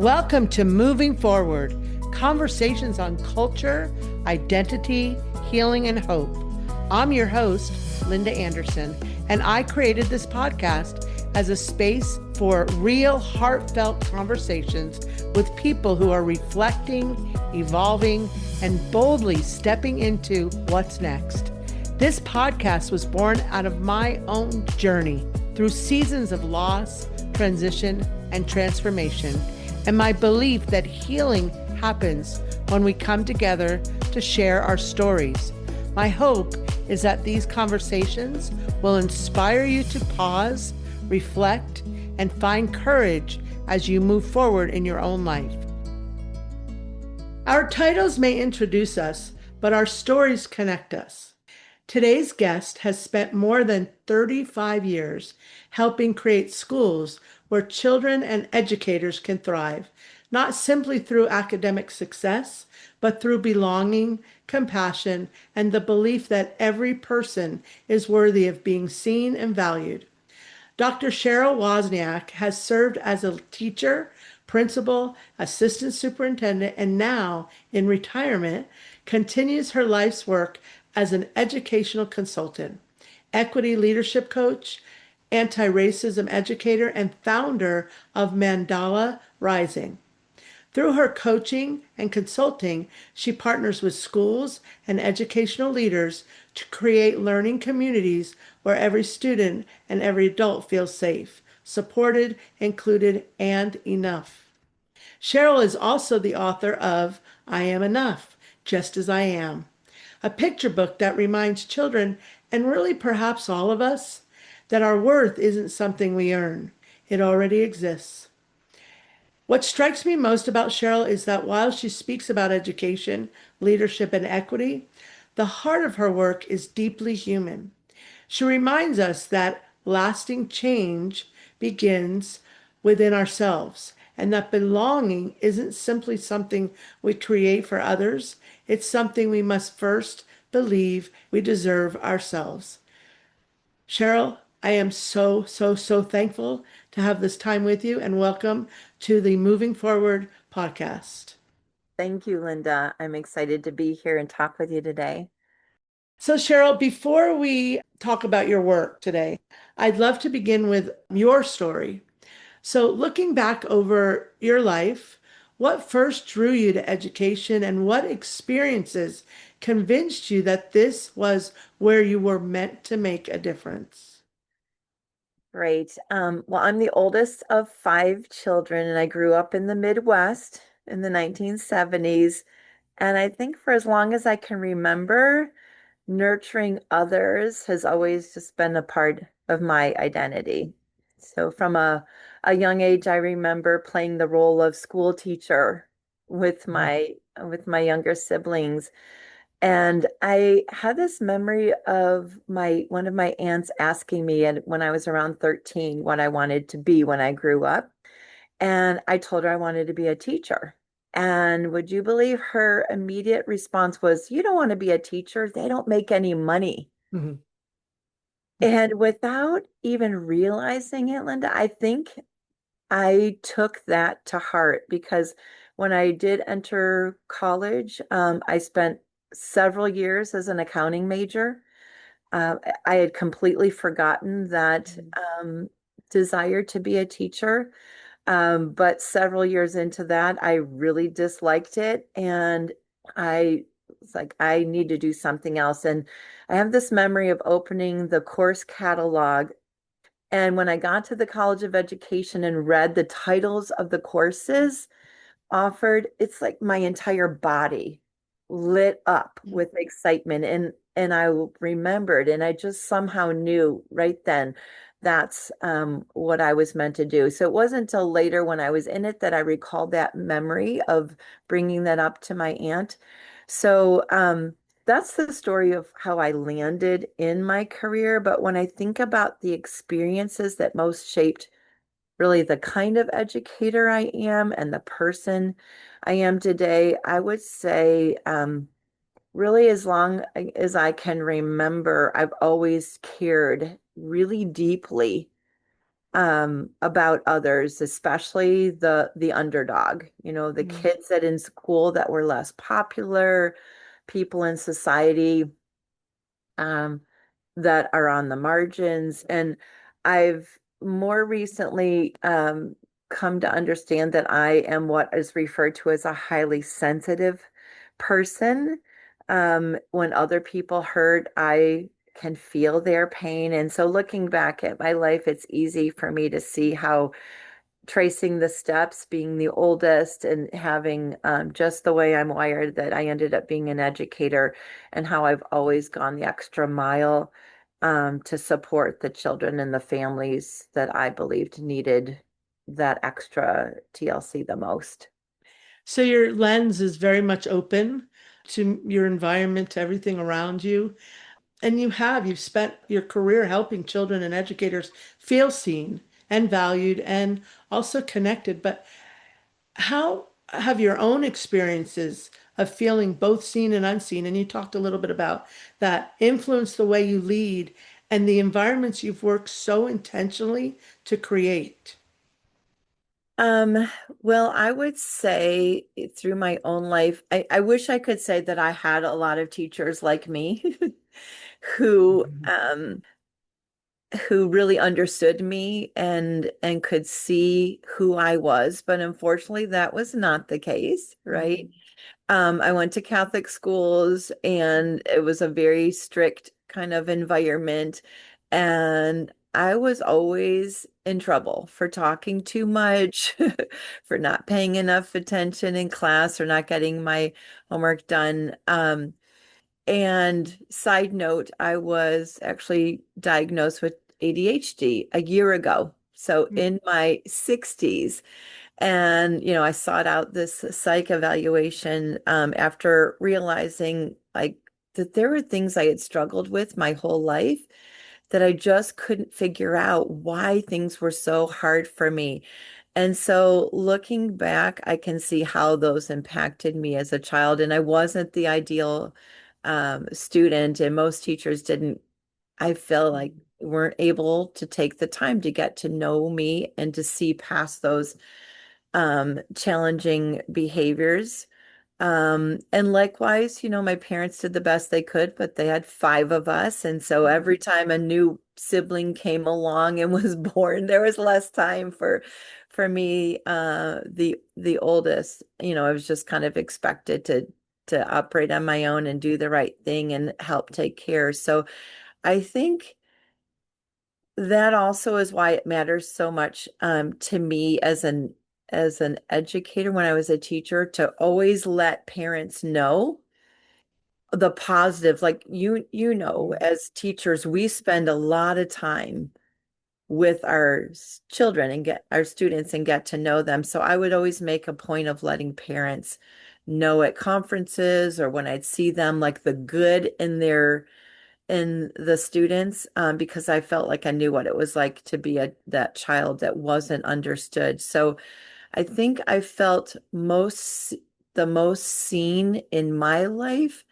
Welcome to Moving Forward, conversations on culture, identity, healing, and hope. I'm your host, Linda Anderson, and I created this podcast as a space for real, heartfelt conversations with people who are reflecting, evolving, and boldly stepping into what's next. This podcast was born out of my own journey through seasons of loss, transition, and transformation, and my belief that healing happens when we come together to share our stories. My hope is that these conversations will inspire you to pause, reflect, and find courage as you move forward in your own life. Our titles may introduce us, but our stories connect us. Today's guest has spent more than 35 years helping create schools where children and educators can thrive, not simply through academic success, but through belonging, compassion, and the belief that every person is worthy of being seen and valued. Dr. Cheryl Wozniak has served as a teacher, principal, assistant superintendent, and now, in retirement, continues her life's work as an educational consultant, equity leadership coach, anti-racism educator, and founder of Mandala Rising. Through her coaching and consulting, she partners with schools and educational leaders to create learning communities where every student and every adult feels safe, supported, included, and enough. Cheryl is also the author of I Am Enough, Just As I Am, a picture book that reminds children, and really perhaps all of us, that our worth isn't something we earn. It already exists. What strikes me most about Cheryl is that while she speaks about education, leadership, and equity, the heart of her work is deeply human. She reminds us that lasting change begins within ourselves, and that belonging isn't simply something we create for others, it's something we must first believe we deserve ourselves. Cheryl, I am so thankful to have this time with you, and welcome to the Moving Forward podcast. Thank you, Linda. I'm excited to be here and talk with you today. So Cheryl, before we talk about your work today, I'd love to begin with your story. So looking back over your life, what first drew you to education, and what experiences convinced you that this was where you were meant to make a difference? Great. Well, I'm the oldest of 5 children, and I grew up in the Midwest in the 1970s. And I think for as long as I can remember, nurturing others has always just been a part of my identity. So from a young age, I remember playing the role of school teacher with my younger siblings. And I had this memory of my one of my aunts asking me when I was around 13 what I wanted to be when I grew up. And I told her I wanted to be a teacher. And would you believe her immediate response was, "You don't want to be a teacher. They don't make any money." Mhm. And without even realizing it, Linda, I think I took that to heart because when I did enter college, I spent several years as an accounting major. I had completely forgotten that desire to be a teacher. But several years into that, I really disliked it. And I was like, I need to do something else. And I have this memory of opening the course catalog. And when I got to the College of Education and read the titles of the courses offered, it's like my entire body lit up with excitement. And I remembered, and I just somehow knew right then that's what I was meant to do. So it wasn't until later when I was in it that I recalled that memory of bringing that up to my aunt. So that's the story of how I landed in my career. But when I think about the experiences that most shaped really the kind of educator I am and the person I am today, I would say really as long as I can remember, I've always cared really deeply about others, especially the underdog, the Mm. kids that in school that were less popular, people in society um, that are on the margins. And I've more recently come to understand that I am what is referred to as a highly sensitive person. When other people hurt, I can feel their pain. And so looking back at my life, it's easy for me to see how tracing the steps, being the oldest and having just the way I'm wired, that I ended up being an educator, and how I've always gone the extra mile to support the children and the families that I believed needed that extra TLC the most. So your lens is very much open to your environment, to everything around you. And you've spent your career helping children and educators feel seen and valued and also connected. But how have your own experiences of feeling both seen and unseen, and you talked a little bit about that, influenced the way you lead and the environments you've worked so intentionally to create? Um, well, I would say through my own life, I wish I could say that I had a lot of teachers like me who who really understood me and could see who I was, but unfortunately that was not the case, right? Mhm. I went to Catholic schools and it was a very strict kind of environment. And I was always in trouble for talking too much, for not paying enough attention in class or not getting my homework done. And side note, I was actually diagnosed with ADHD a year ago. So in my 60s, and, I sought out this psych evaluation after realizing like that there were things I had struggled with my whole life that I just couldn't figure out why things were so hard for me. And so looking back, I can see how those impacted me as a child. And I wasn't the ideal student, and most teachers didn't, I feel like, weren't able to take the time to get to know me and to see past those challenging behaviors. And likewise, my parents did the best they could, but they had five of us. And so every time a new sibling came along and was born, there was less time for me, the oldest. I was just kind of expected to operate on my own and do the right thing and help take care. So I think that also is why it matters so much to me as an educator when I was a teacher, to always let parents know the positive. Like as teachers, we spend a lot of time with our children and get our students and get to know them. So I would always make a point of letting parents know at conferences or when I'd see them, like the good in the students, because I felt like I knew what it was like to be that child that wasn't understood. So I think I felt the most seen in my life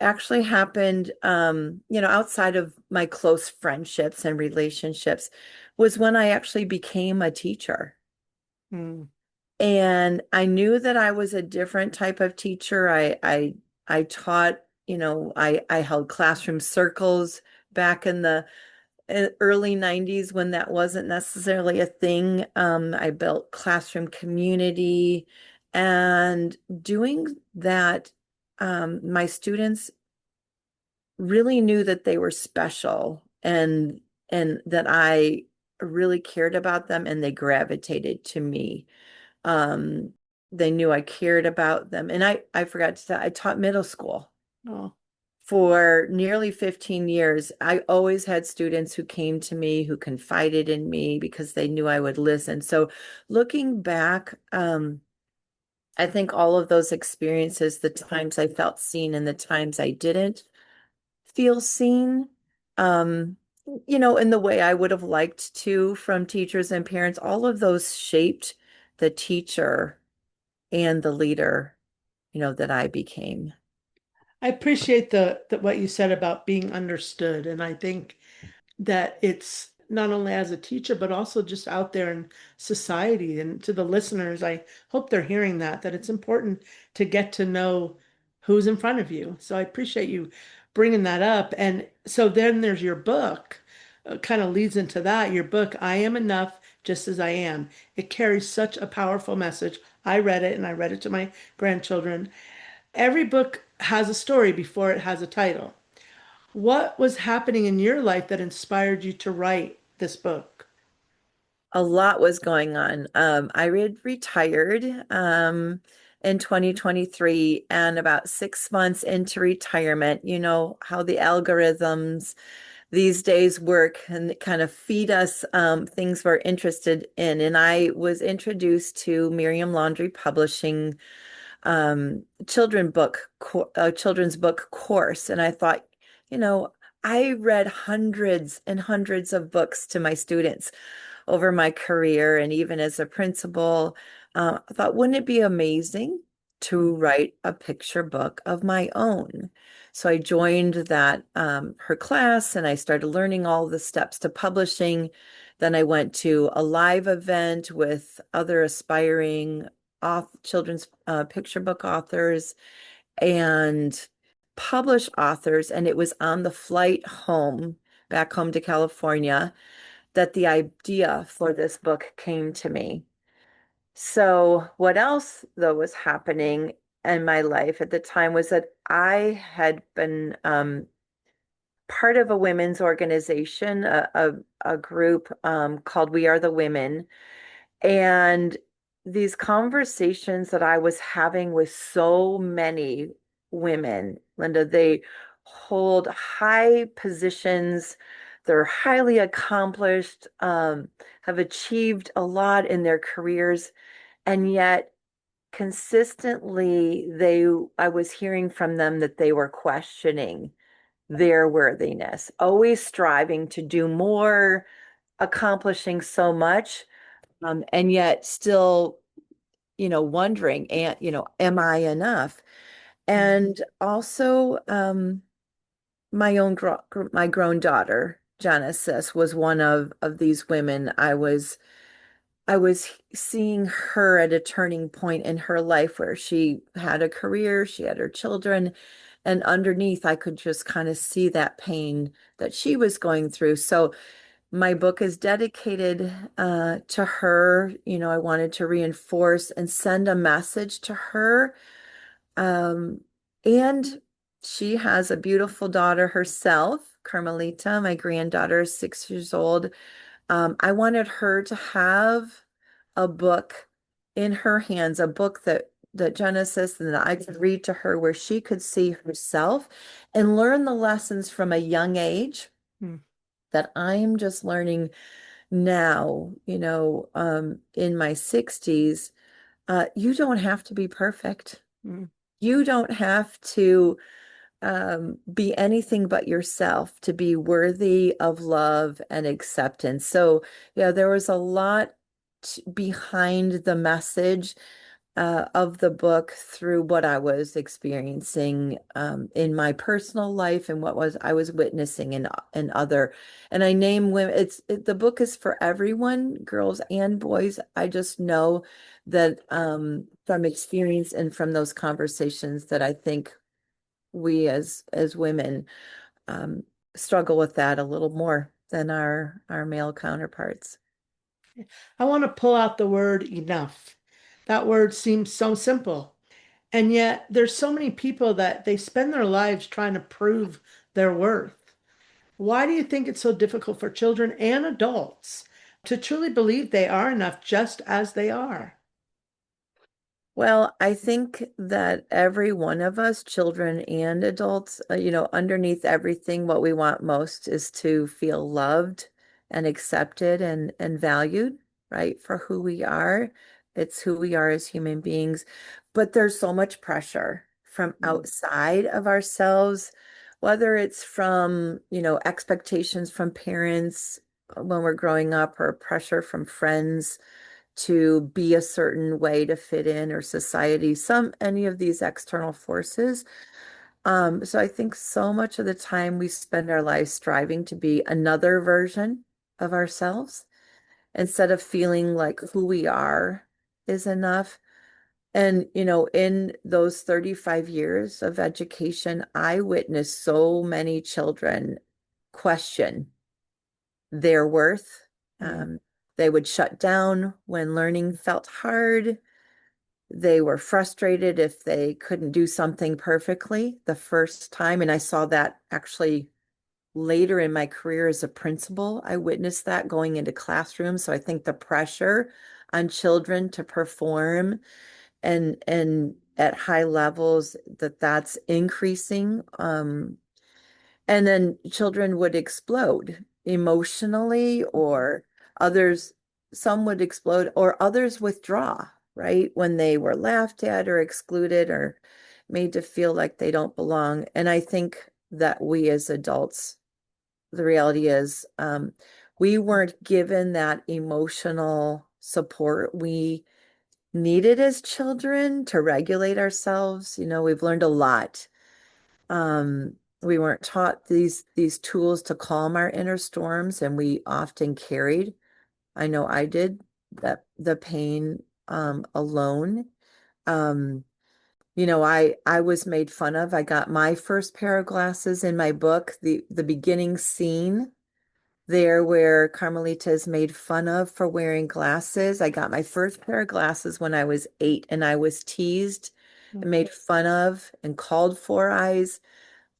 actually happened, outside of my close friendships and relationships, was when I actually became a teacher. Mm. And I knew that I was a different type of teacher. I taught, I held classroom circles back in the early 90s when that wasn't necessarily a thing. I built classroom community, and doing that, my students really knew that they were special, and that I really cared about them, and they gravitated to me. Um, they knew I cared about them. And I forgot to say, I taught middle school Oh. for nearly 15 years. I always had students who came to me, who confided in me because they knew I would listen. So looking back, I think all of those experiences, the times I felt seen and the times I didn't feel seen, um, in the way I would have liked to from teachers and parents, all of those shaped the teacher and the leader, that I became. I appreciate the what you said about being understood, and I think that it's not only as a teacher, but also just out there in society and to the listeners. I hope they're hearing that it's important to get to know who's in front of you. So I appreciate you bringing that up. And so then there's your book, kind of leads into that. Your book, I Am Enough Just As I Am. It carries such a powerful message. I read it and I read it to my grandchildren. Every book has a story before it has a title. What was happening in your life that inspired you to write this book? A lot was going on. I retired in 2023, and about 6 months into retirement, you know how the algorithms these days work and kind of feed us things we're interested in. And I was introduced to Miriam Laundry Publishing children's book course, and I thought, you know, I read hundreds and hundreds of books to my students over my career and even as a principal. I thought, wouldn't it be amazing to write a picture book of my own? So I joined that her class and I started learning all the steps to publishing. Then I went to a live event with other aspiring children's picture book authors and published authors, and it was on the flight home back home to California that the idea for this book came to me. So, what else, though, was happening in my life at the time was that I had been part of a women's organization, a group called We Are the Women. And these conversations that I was having with so many women, Linda, they hold high positions. They're highly accomplished, have achieved a lot in their careers, and yet consistently I was hearing from them that they were questioning their worthiness, always striving to do more, accomplishing so much, and yet still, wondering, and, am I enough? And also, my grown daughter, Genesis, was one of these women. I was seeing her at a turning point in her life where she had a career, she had her children, and underneath, I could just kind of see that pain that she was going through. So my book is dedicated to her. I wanted to reinforce and send a message to her. Um, and she has a beautiful daughter herself, Carmelita. My granddaughter is 6 years old. I wanted her to have a book in her hands, a book that Genesis and that I could read to her where she could see herself and learn the lessons from a young age Mm, that I'm just learning now, in my 60s. You don't have to be perfect. mm, You don't have to be anything but yourself to be worthy of love and acceptance. So, yeah, there was a lot behind the message of the book through what I was experiencing in my personal life and what was I was witnessing in other. And I name women. The book is for everyone, girls and boys. I just know that from experience and from those conversations that I think we as women um, struggle with that a little more than our male counterparts. I want to pull out the word enough. That word seems so simple. And yet there's so many people that they spend their lives trying to prove their worth. Why do you think it's so difficult for children and adults to truly believe they are enough just as they are? Well, I think that every one of us, children and adults, underneath everything, what we want most is to feel loved and accepted and valued, right, for who we are. It's who we are as human beings. But there's so much pressure from outside of ourselves, whether it's from, expectations from parents when we're growing up or pressure from friends to be a certain way to fit in or society, any of these external forces. So I think so much of the time we spend our lives striving to be another version of ourselves instead of feeling like who we are is enough. And, in those 35 years of education, I witnessed so many children question their worth. Mm. Um, they would shut down when learning felt hard. They were frustrated if they couldn't do something perfectly the first time. And I saw that actually later in my career as a principal. I witnessed that going into classrooms. So I think the pressure on children to perform and at high levels that's increasing. And then children would explode emotionally, or others, some would explode, or others withdraw, right? When they were laughed at or excluded or made to feel like they don't belong. And I think that we as adults, the reality is, we weren't given that emotional support we needed as children to regulate ourselves. We've learned a lot. We weren't taught these tools to calm our inner storms, and we often carried, I know I did, that the pain alone. Um, I was made fun of. I got my first pair of glasses in my book, the beginning scene there where Carmelita is made fun of for wearing glasses. I got my first pair of glasses when I was 8, and I was teased and made fun of and called four eyes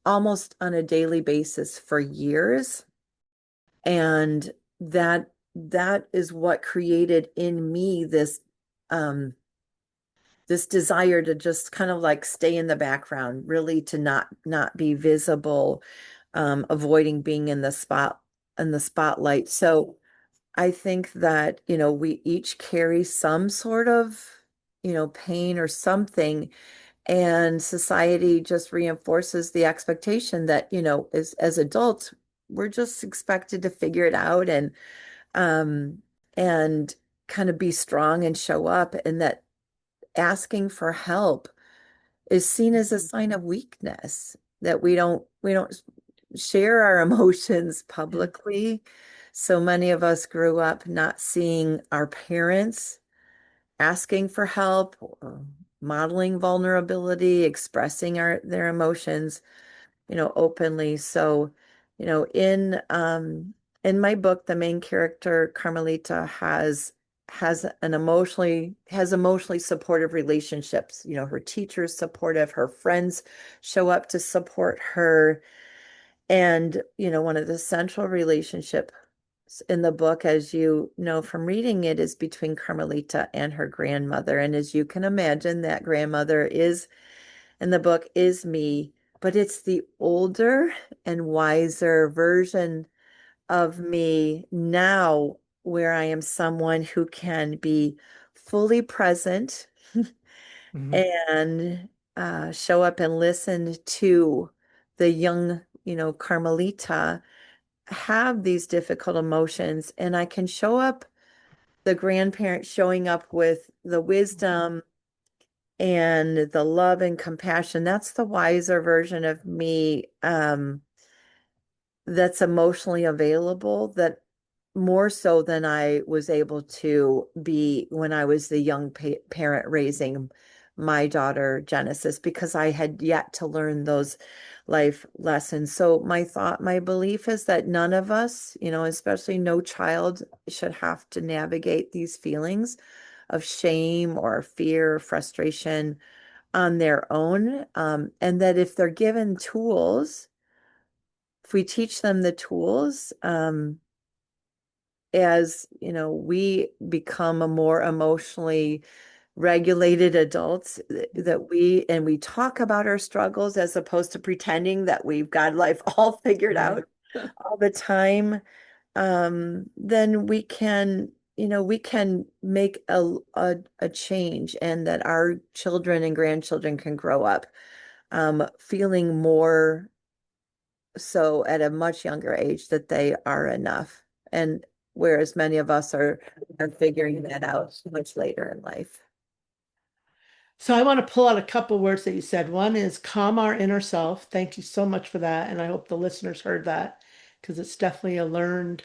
almost on a daily basis for years. And that is what created in me this desire to just kind of like stay in the background, really to not be visible, avoiding being in the spotlight. So I think that, we each carry some sort of, pain or something, and society just reinforces the expectation that, as adults, we're just expected to figure it out um and kind of be strong and show up, and that asking for help is seen as a sign of weakness, that we don't share our emotions Yeah. publicly. So many of us grew up not seeing our parents asking for help, or modeling vulnerability, expressing their emotions, openly. So, you know, in um in my book, the main character, Carmelita, has emotionally supportive relationships. Her teacher's supportive, her friends show up to support her. And, one of the central relationships in the book, as you know from reading it, is between Carmelita and her grandmother. And as you can imagine, that grandmother is in the book is me, but it's the older and wiser version of me now, where I am someone who can be fully present Mhm. and show up and listen to the young, Carmelita have these difficult emotions. And I can show up, the grandparent showing up with the wisdom and the love and compassion. That's the wiser version of me, that's emotionally available, that more so than I was able to be when I was the young parent raising my daughter Genesis, because I had yet to learn those life lessons. So my belief is that none of us, especially no child, should have to navigate these feelings of shame or fear or frustration on their own. And that if they're given tools, if we teach them the tools, as we become a more emotionally regulated adults, that we talk about our struggles as opposed to pretending that we've got life all figured Right. out all the time, then we can make a change, and that our children and grandchildren can grow up feeling more so at a much younger age that they are enough. And whereas many of us are figuring that out much later in life. So I want to pull out a couple words that you said. One is calm our inner self. Thank you so much for that. And I hope the listeners heard that because it's definitely a learned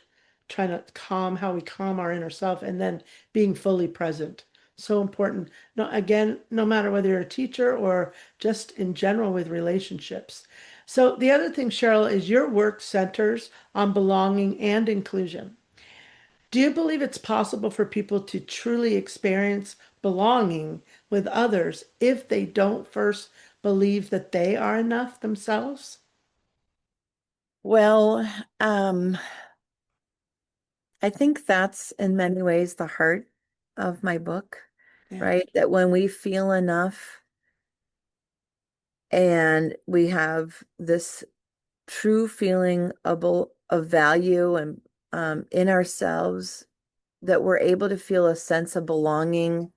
trying to how we calm our inner self, and then being fully present. So important. No, again, no matter whether you're a teacher or just in general with relationships. So the other thing, Cheryl, is your work centers on belonging and inclusion. Do you believe it's possible for people to truly experience belonging with others if they don't first believe that they are enough themselves? Well, um, I think that's in many ways the heart of my book, Yeah. right? That when we feel enough and we have this true feeling of value and in ourselves, that we're able to feel a sense of belonging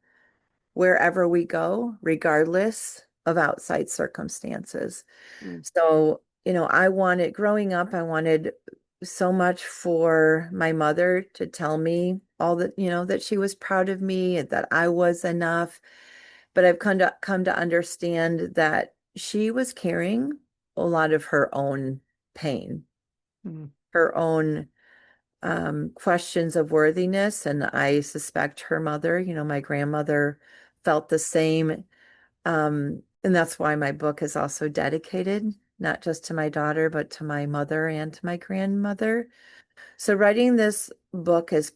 wherever we go, regardless of outside circumstances. Mm, So, growing up, I wanted so much for my mother to tell me all that, that she was proud of me and that I was enough. But I've come to understand that she was carrying a lot of her own pain, mm, her own questions of worthiness. And I suspect her mother, my grandmother, felt the same. And that's why my book is also dedicated, not just to my daughter, but to my mother and to my grandmother. So writing this book is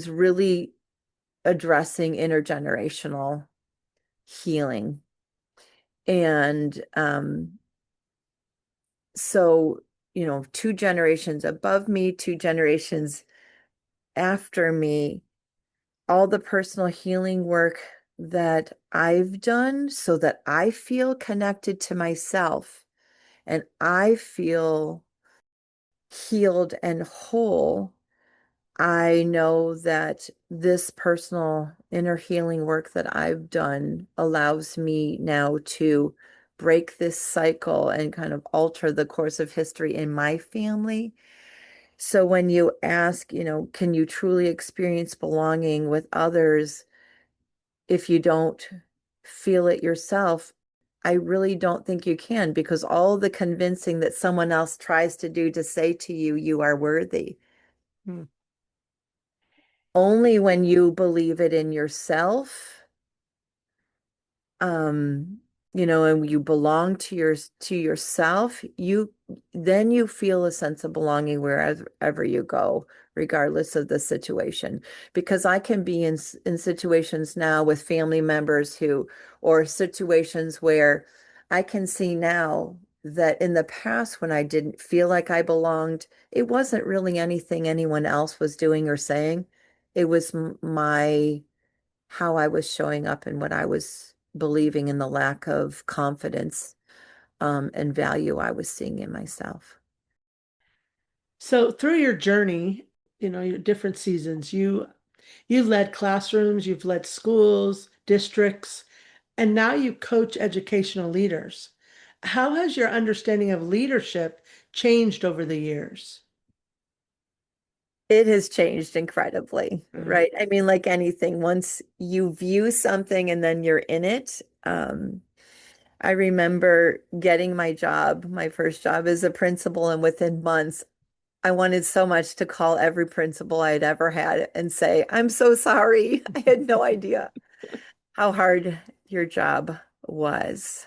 really addressing intergenerational healing. And so, 2 generations above me, 2 generations after me, all the personal healing work that I've done so that I feel connected to myself and I feel healed and whole. I know that this personal inner healing work that I've done allows me now to break this cycle and kind of alter the course of history in my family. So when you ask, can you truly experience belonging with others if you don't feel it yourself? I really don't think you can, because all the convincing that someone else tries to do to say to you, you are worthy. mm, Only when you believe it in yourself, um, and you belong to yourself, then you feel a sense of belonging wherever you go, regardless of the situation. Because I can be in situations now with family members or situations where I can see now that in the past when I didn't feel like I belonged, it wasn't really anything anyone else was doing or saying. It was my how I was showing up and what I was believing in the lack of confidence and value I was seeing in myself. So through your journey, your different seasons, you've led classrooms, you've led schools, districts, and now you coach educational leaders. How has your understanding of leadership changed over the years? It has changed incredibly, Mm, right? I mean, like anything, once you view something and then you're in it. I remember getting my first job as a principal, and within months, I wanted so much to call every principal I had ever had and say, I'm so sorry. I had no idea how hard your job was.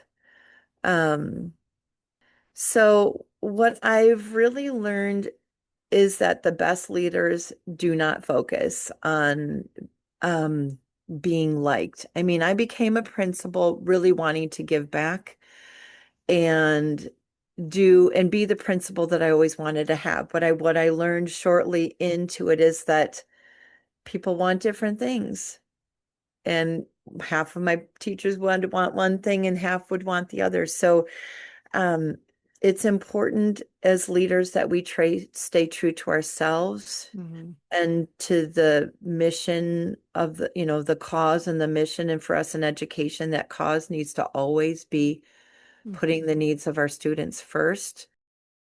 Um, so what I've really learned is that the best leaders do not focus on um, being liked. I mean, I became a principal really wanting to give back and be the principal that I always wanted to have. But what I learned shortly into it is that people want different things. And half of my teachers would want one thing and half would want the other. So um, it's important as leaders that we stay true to ourselves mhm, and to the mission of the cause and the mission. And for us in education, that cause needs to always be mm, putting the needs of our students first.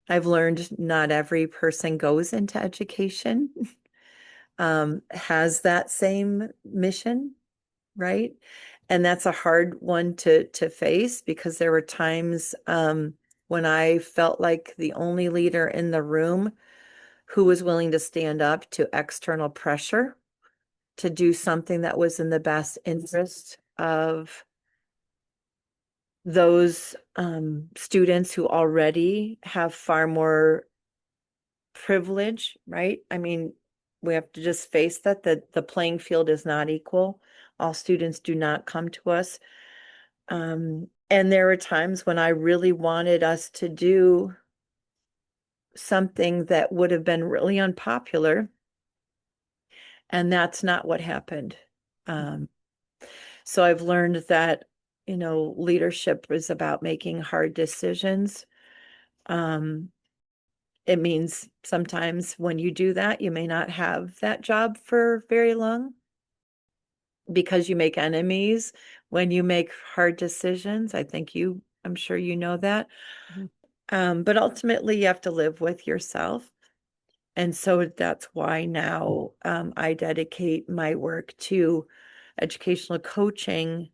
I've learned not every person goes into education, has that same mission, right? And that's a hard one to face, because there were times when I felt like the only leader in the room who was willing to stand up to external pressure to do something that was in the best interest of those students who already have far more privilege, right? I mean, we have to just face that the playing field is not equal. All students do not come to us. And there were times when I really wanted us to do something that would have been really unpopular, and that's not what happened. Um, so I've learned that, leadership is about making hard decisions. Um, it means sometimes when you do that, you may not have that job for very long because you make enemies when you make hard decisions. I'm sure you know that. Mhm. But ultimately, you have to live with yourself. And so that's why now I dedicate my work to educational coaching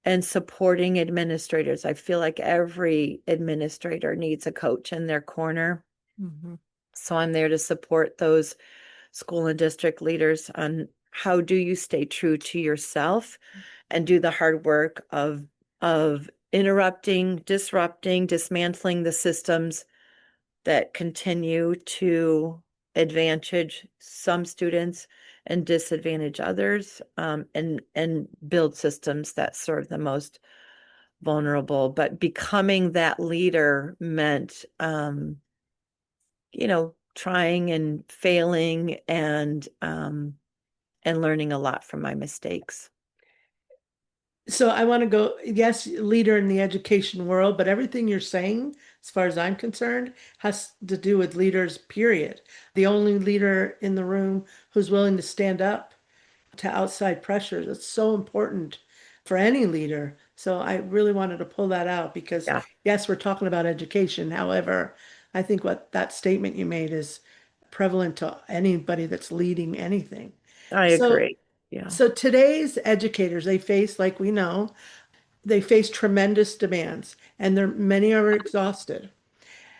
and supporting administrators. I feel like every administrator needs a coach in their corner. Mhm. So I'm there to support those school and district leaders on how do you stay true to yourself and do the hard work of interrupting, disrupting, dismantling the systems that continue to advantage some students and disadvantage others, and build systems that serve the most vulnerable. But becoming that leader meant, trying and failing and learning a lot from my mistakes. So I want to go, yes, leader in the education world, but everything you're saying, as far as I'm concerned, has to do with leaders, period. The only leader in the room who's willing to stand up to outside pressures. It's so important for any leader. So I really wanted to pull that out because, Yeah, yes, we're talking about education. However, I think what that statement you made is prevalent to anybody that's leading anything. I So, agree. Yeah. so today's educators, they face, like we know, they face tremendous demands and many are exhausted.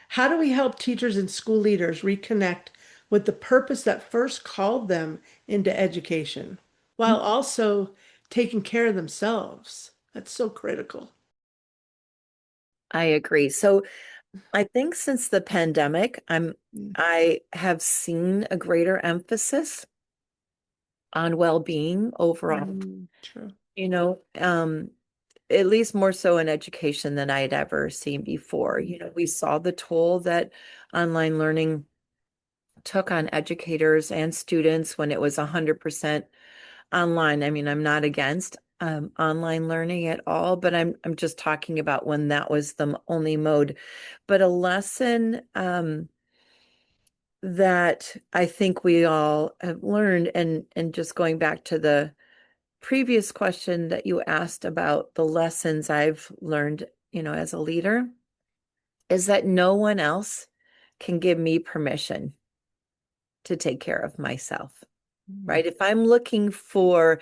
How do we help teachers and school leaders reconnect with the purpose that first called them into education while also taking care of themselves? That's so critical. I agree. So I think since the pandemic, I have seen a greater emphasis on well-being overall, True. you know, um, at least more so in education than I had ever seen before. We saw the toll that online learning took on educators and students when it was 100% online. I mean, I'm not against online learning at all, but I'm just talking about when that was the only mode. But a lesson that I think we all have learned, and just going back to the previous question that you asked about the lessons I've learned, as a leader, is that no one else can give me permission to take care of myself. Right? If I was looking for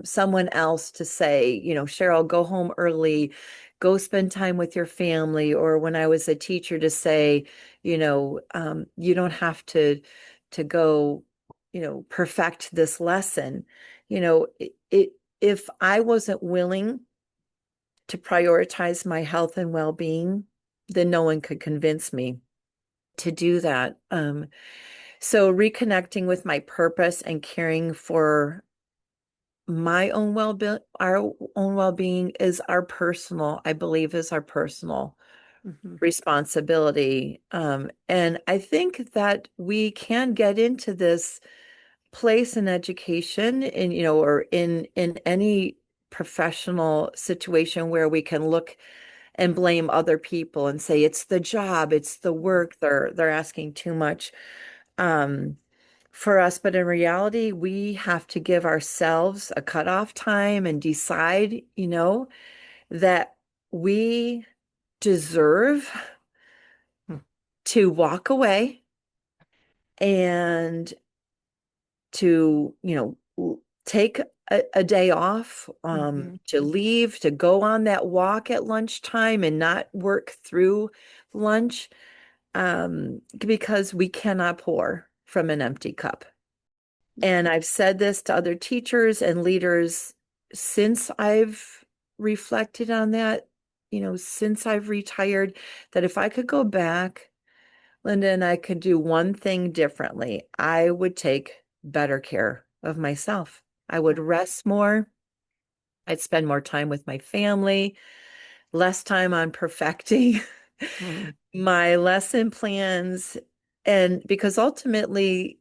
someone else to say, Cheryl, go home early, go spend time with your family, or when I was a teacher to say, you don't have to go, perfect this lesson. If I wasn't willing to prioritize my health and well-being, then no one could convince me to do that. So reconnecting with my purpose and caring for my own well-being, our own well-being I believe is our personal Mhm. responsibility. And I think that we can get into this place in education or in any professional situation where we can look and blame other people and say it's the job, it's the work, they're asking too much. Um, for us, but in reality, we have to give ourselves a cutoff time and decide, that we deserve to walk away and to, take a day off, Mhm. to leave, to go on that walk at lunchtime and not work through lunch. because we cannot pour from an empty cup. And I've said this to other teachers and leaders since I've reflected on that, since I've retired, that if I could go back, Linda, and I could do one thing differently, I would take better care of myself. I would rest more. I'd spend more time with my family, less time on perfecting Mhm. my lesson plans. And because ultimately,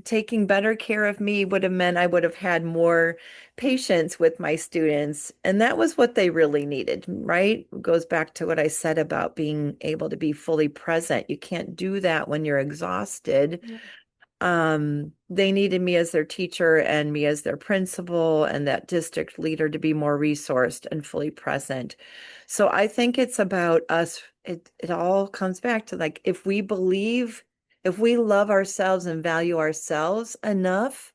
taking better care of me would have meant I would have had more patience with my students. And that was what they really needed, right? It goes back to what I said about being able to be fully present. You can't do that when you're exhausted. They needed me as their teacher and me as their principal and that district leader to be more resourced and fully present. So I think it's about us. It all comes back to like if we love ourselves and value ourselves enough,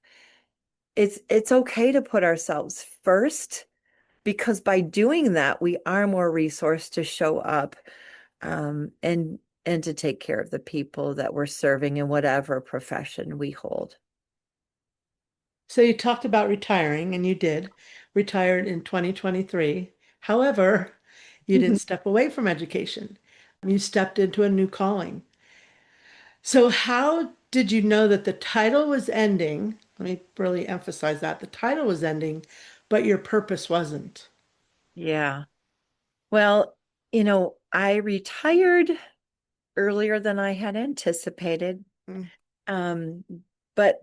it's okay to put ourselves first because by doing that, we are more resourced to show up and to take care of the people that we're serving in whatever profession we hold. So you talked about retiring, and you did, retired in 2023. However, you didn't step away from education. You stepped into a new calling. So how did you know that the title was ending? Let me really emphasize that the title was ending, but your purpose wasn't. Yeah. Well, I retired earlier than I had anticipated. Mm. Um, but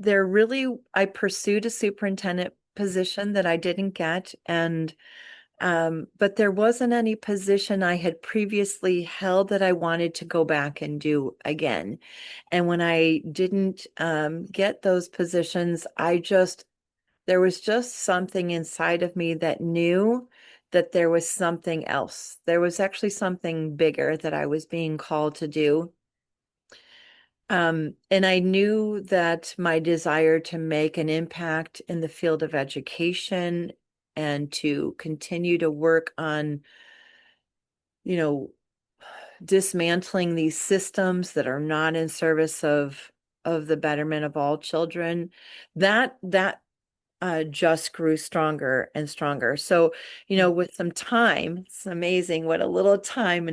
I pursued a superintendent position that I didn't get. But there wasn't any position I had previously held that I wanted to go back and do again. And when I didn't get those positions, there was just something inside of me that knew that there was something else. There was actually something bigger that I was being called to do. And I knew that my desire to make an impact in the field of education and to continue to work on, you know, dismantling these systems that are not in service of the betterment of all children, that just grew stronger and stronger. So, with some time, it's amazing what a little time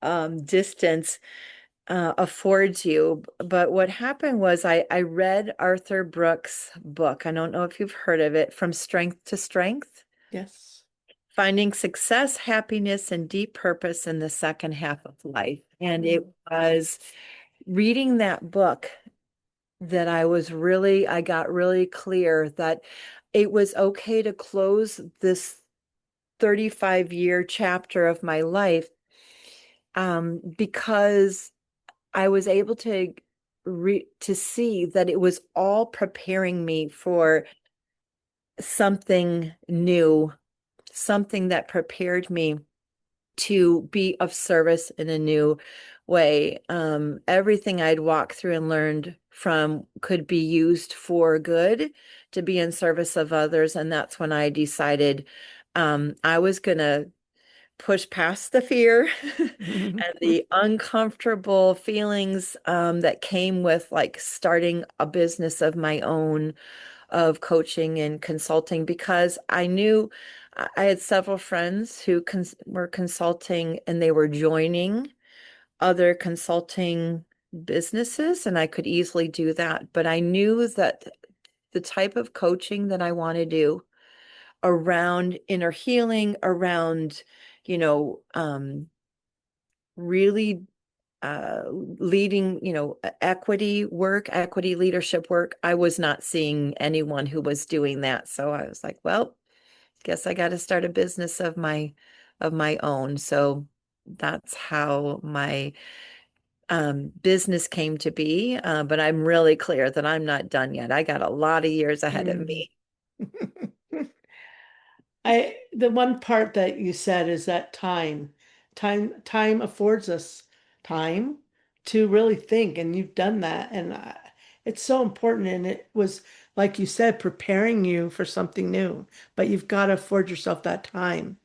and distance affords you. But what happened was I read Arthur Brooks' book. I don't know if you've heard of it, From Strength to Strength, Yes. Finding Success, Happiness, and Deep Purpose in the Second Half of Life. And it Mm. was reading that book that I got really clear that it was okay to close this 35-year chapter of my life because I was able to see that it was all preparing me for something new, something that prepared me to be of service in a new way. Everything I'd walked through and learned from could be used for good to be in service of others. And that's when I decided I was going to push past the fear and the uncomfortable feelings that came with like starting a business of my own of coaching and consulting because I knew I had several friends who were consulting and they were joining other consulting businesses, and I could easily do that. But I knew that the type of coaching that I want to do around inner healing, around, you know, really leading, equity work, equity leadership work. I was not seeing anyone who was doing that. So I was like, well, guess I got to start a business of my own. So that's how my business came to be. But I'm really clear that I'm not done yet. I got a lot of years ahead of Mm. me. The one part that you said is that time affords us time to really think, and you've done that, and it's so important. And it was, like you said, preparing you for something new, but you've got to afford yourself that time.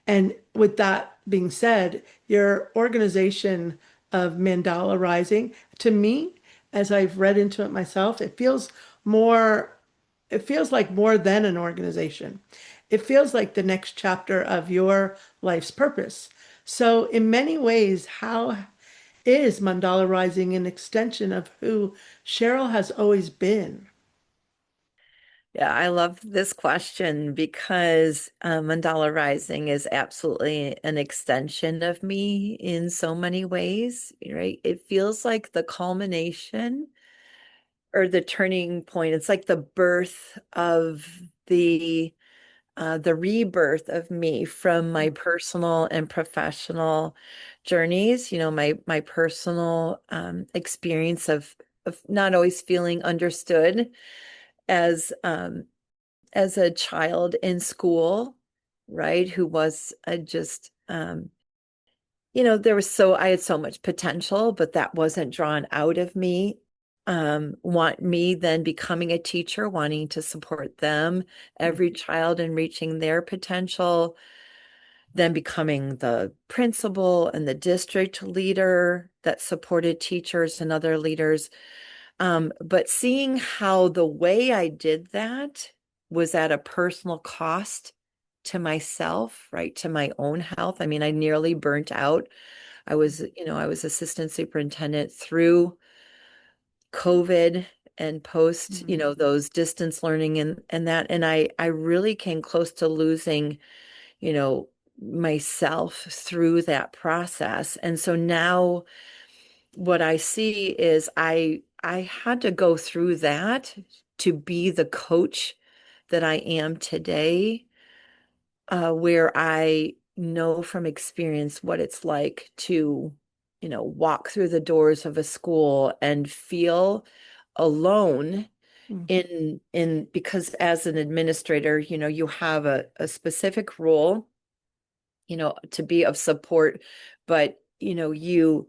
And with that being said, your organization of Mandala Rising. To me, as I've read into it myself, more, it feels like more than an organization. It feels like the next chapter of your life's purpose. So, in many ways, how is Mandala Rising an extension of who Cheryl has always been? Yeah, I love this question because Mandala Rising is absolutely an extension of me in so many ways, right? It feels like the culmination or the turning point. It's like the birth of the rebirth of me from my personal and professional journeys. My personal experience of not always feeling understood as as a child in school, right? Who was just I had so much potential, but that wasn't drawn out of me. Want me then becoming a teacher, wanting to support them, every child in reaching their potential, then becoming the principal and the district leader that supported teachers and other leaders. But seeing how the way I did that was at a personal cost to myself, right? To my own health. I mean, I nearly burnt out. I was assistant superintendent through COVID and post, Mhm. those distance learning and that. And I really came close to losing, you know, myself through that process. And so now what I see is I had to go through that to be the coach that I am today, where I know from experience what it's like to, walk through the doors of a school and feel alone in because as an administrator, you have a specific role, to be of support, but it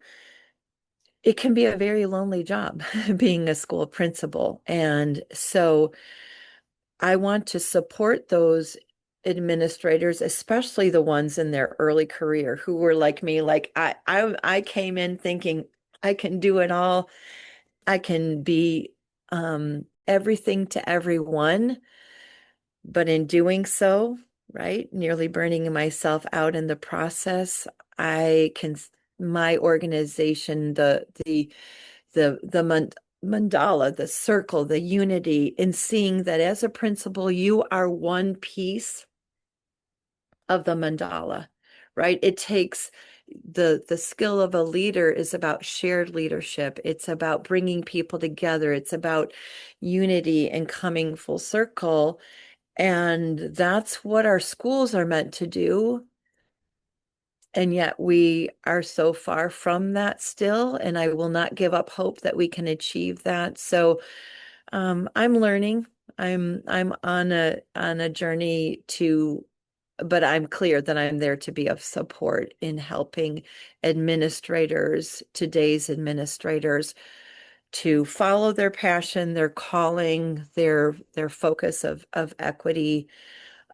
can be a very lonely job being a school principal. And so I want to support those administrators, especially the ones in their early career who were like me. Like I came in thinking I can do it all. I can be everything to everyone. But in doing so, right, nearly burning myself out in the process, I can, my organization, the mandala, the circle, the unity, in seeing that as a principal, you are one piece of the mandala, right? It takes the skill of a leader is about shared leadership. It's about bringing people together. It's about unity and coming full circle. And that's what our schools are meant to do. And yet we are so far from that still. And I will not give up hope that we can achieve that. So I'm learning. I'm on a journey but I'm clear that I'm there to be of support in helping administrators, today's administrators, to follow their passion, their calling, their focus of equity,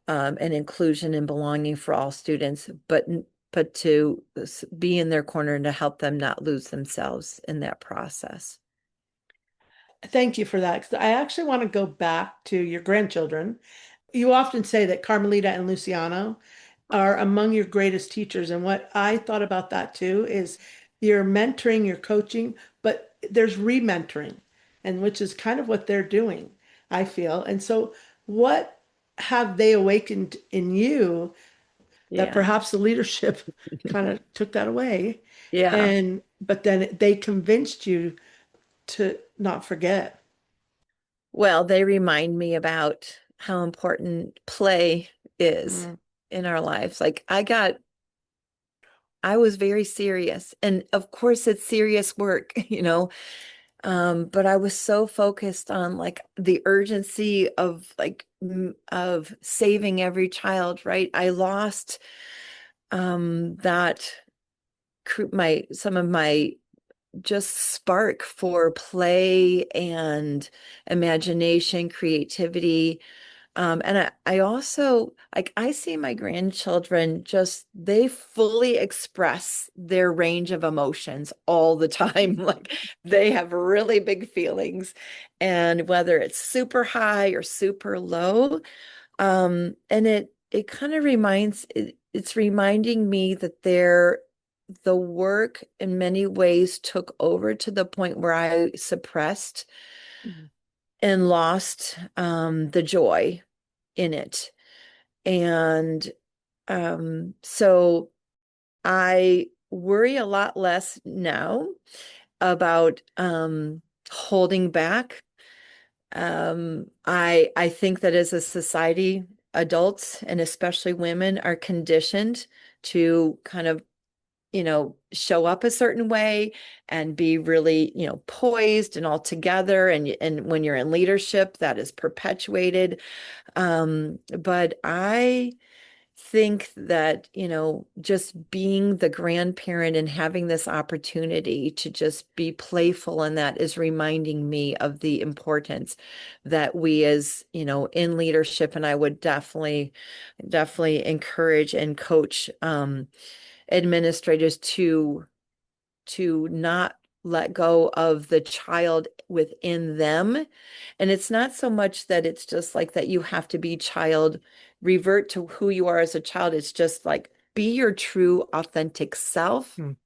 and inclusion and belonging for all students, but to be in their corner and to help them not lose themselves in that process. Thank you for that. 'Cause I actually want to go back to your grandchildren. You often say that Carmelita and Luciano are among your greatest teachers. And what I thought about that too is you're mentoring, you're coaching, but there's re-mentoring, and which is kind of what they're doing, I feel. And so, what have they awakened in you that Yeah. perhaps the leadership kind of took that away? Yeah. And but then they convinced you to not forget. Well, they remind me about how important play is Mm. in our lives. Like I was very serious. And of course, it's serious work, but I was so focused on like the urgency of of saving every child, right? I lost that my some of my just spark for play and imagination, creativity. And I also like I see my grandchildren just they fully express their range of emotions all the time. Like they have really big feelings, and whether it's super high or super low, and it kind of it's reminding me that the work in many ways took over to the point where I suppressed Mhm. and lost the joy in it. And so I worry a lot less now about holding back. I think that as a society, adults and especially women are conditioned to kind of show up a certain way and be really, poised and all together. And when you're in leadership, that is perpetuated. But I think that, just being the grandparent and having this opportunity to just be playful in that is reminding me of the importance that we as, in leadership, and I would definitely encourage and coach administrators to not let go of the child within them. And it's not so much that it's just like that you have to be child, revert to who you are as a child. It's just like be your true, authentic self Mm.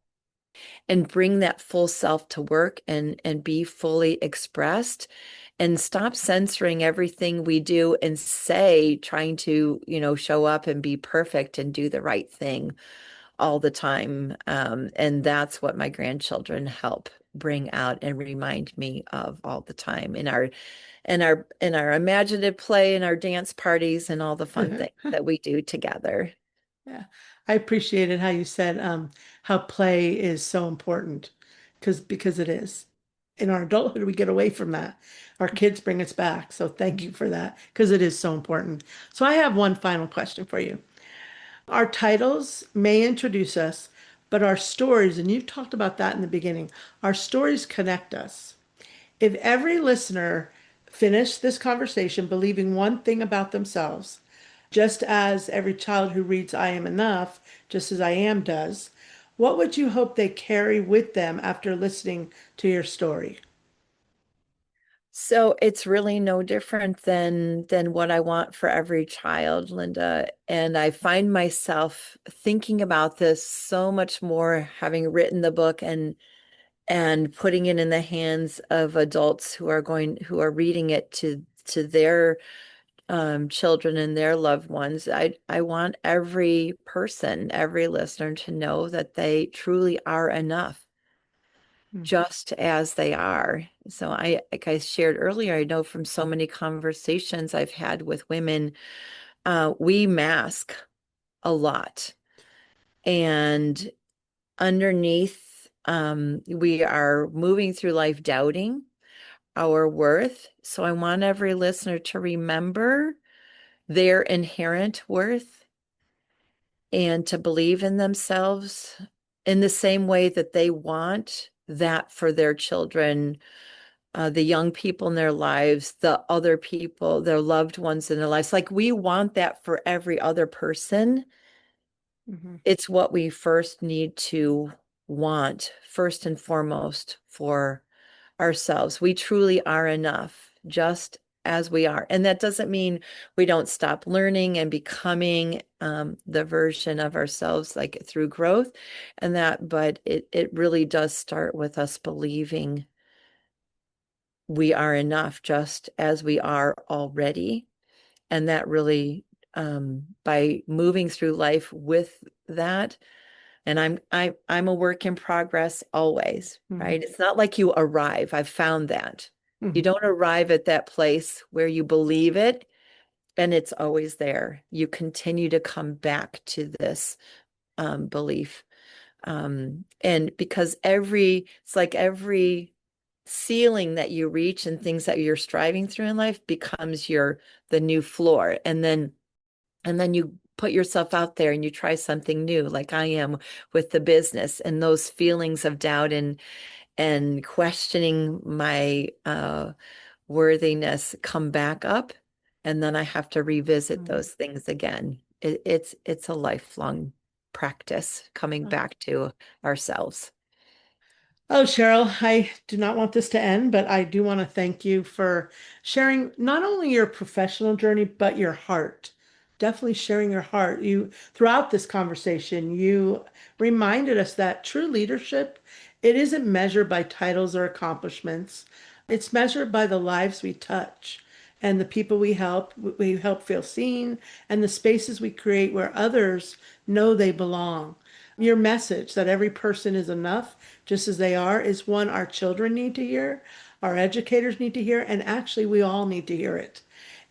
and bring that full self to work and be fully expressed and stop censoring everything we do and say, trying to, show up and be perfect and do the right thing all the time. And that's what my grandchildren help bring out and remind me of all the time in our imaginative play and our dance parties and all the fun things that we do together. Yeah, I appreciated how you said how play is so important because it is. In our adulthood, we get away from that. Our kids bring us back. So thank you for that because it is so important. So I have one final question for you. Our titles may introduce us, but our stories, and you talked about that in the beginning, our stories connect us. If every listener finished this conversation believing one thing about themselves, just as every child who reads I Am Enough, just as I am does, what would you hope they carry with them after listening to your story? So it's really no different than what I want for every child, Linda. And I find myself thinking about this so much more having written the book and putting it in the hands of adults who are reading it to their children and their loved ones. I want every person, every listener to know that they truly are enough, Mm. just as they are. So like I shared earlier, I know from so many conversations I've had with women, we mask a lot. And underneath, we are moving through life doubting our worth. So I want every listener to remember their inherent worth and to believe in themselves in the same way that they want that for their children, the young people in their lives, the other people, their loved ones in their lives. Like we want that for every other person. Mhm. It's what we first need to want, first and foremost, for ourselves. We truly are enough, just as we are. And that doesn't mean we don't stop learning and becoming the version of ourselves like through growth and that, but it really does start with us believing we are enough just as we are already. And that really, by moving through life with that, and I'm a work in progress always, Mhm. right? It's not like you arrive. I've found that. You Mhm. don't arrive at that place where you believe it and it's always there. You continue to come back to this belief. And because it's like every ceiling that you reach and things that you're striving through in life becomes the new floor. And then you put yourself out there and you try something new, like I am with the business, and those feelings of doubt and questioning my worthiness come back up. and then I have to revisit Mm. those things again. It's a lifelong practice coming back to ourselves. Oh, Cheryl, I do not want this to end, but I do want to thank you for sharing not only your professional journey, but your heart. Definitely sharing your heart. You, throughout this conversation, you reminded us that true leadership, it isn't measured by titles or accomplishments. It's measured by the lives we touch and the people we help feel seen, and the spaces we create where others know they belong. Your message that every person is enough just as they are is one our children need to hear, our educators need to hear, and actually we all need to hear it.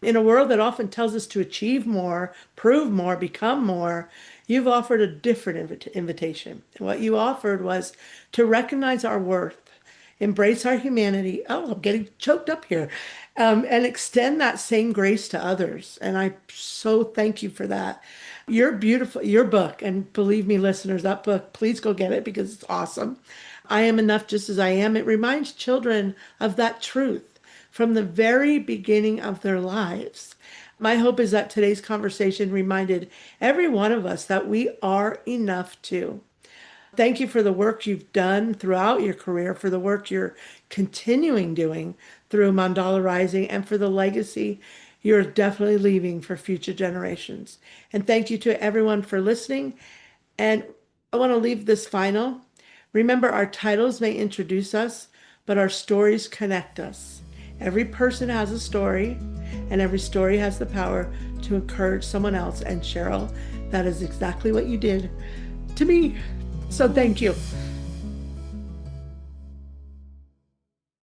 In a world that often tells us to achieve more, prove more, become more, you've offered a different invitation. What you offered was to recognize our worth, embrace our humanity. Oh, I'm getting choked up here. And extend that same grace to others. And I so thank you for that. You're beautiful, your book, and believe me, listeners, that book, please go get it because it's awesome. I am enough just as I am. It reminds children of that truth from the very beginning of their lives. My hope is that today's conversation reminded every one of us that we are enough too. Thank you for the work you've done throughout your career, for the work you're continuing doing through Mandala Rising, and for the legacy you're definitely leaving for future generations. And thank you to everyone for listening. And I want to leave this final. Remember, our titles may introduce us, but our stories connect us. Every person has a story, and every story has the power to encourage someone else. And Cheryl, that is exactly what you did to me. So thank you.